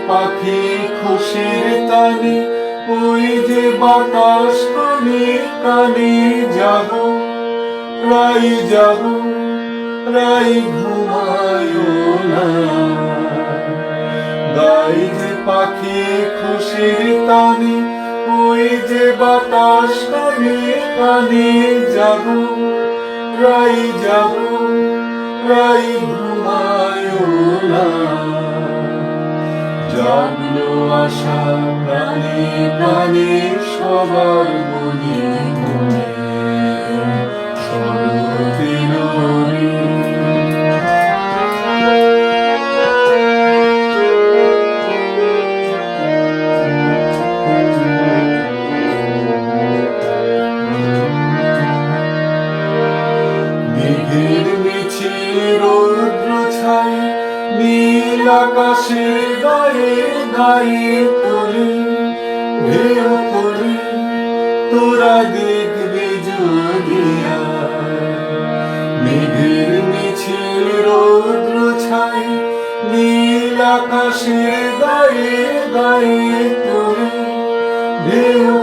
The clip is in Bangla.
পাখি খুশির তানে, ওই যে বাতাস কানে কানে, জাগো রাই জাগো রাই ঘুমায়ো না। গাই যে পাখি খুশির তানে, ওই যে বাতাস কানে কানে, জাগো রাই জাগো রাই ঘুমায়ো না। জাগলো আশা প্রাণে প্রাণে, সবার মনে মনে, শরতের রে। মেঘের মিছিল রৌদ্র ছায়, নীল আকাশের গায়ে গায়ে তোলে, ঢেউ তোলে তোরা দেখবি জ্বলিয়া। মেঘের মিছিল রৌদ্র ছায়, নীল আকাশের গায়ে গায়ে তোলে, ঢেউ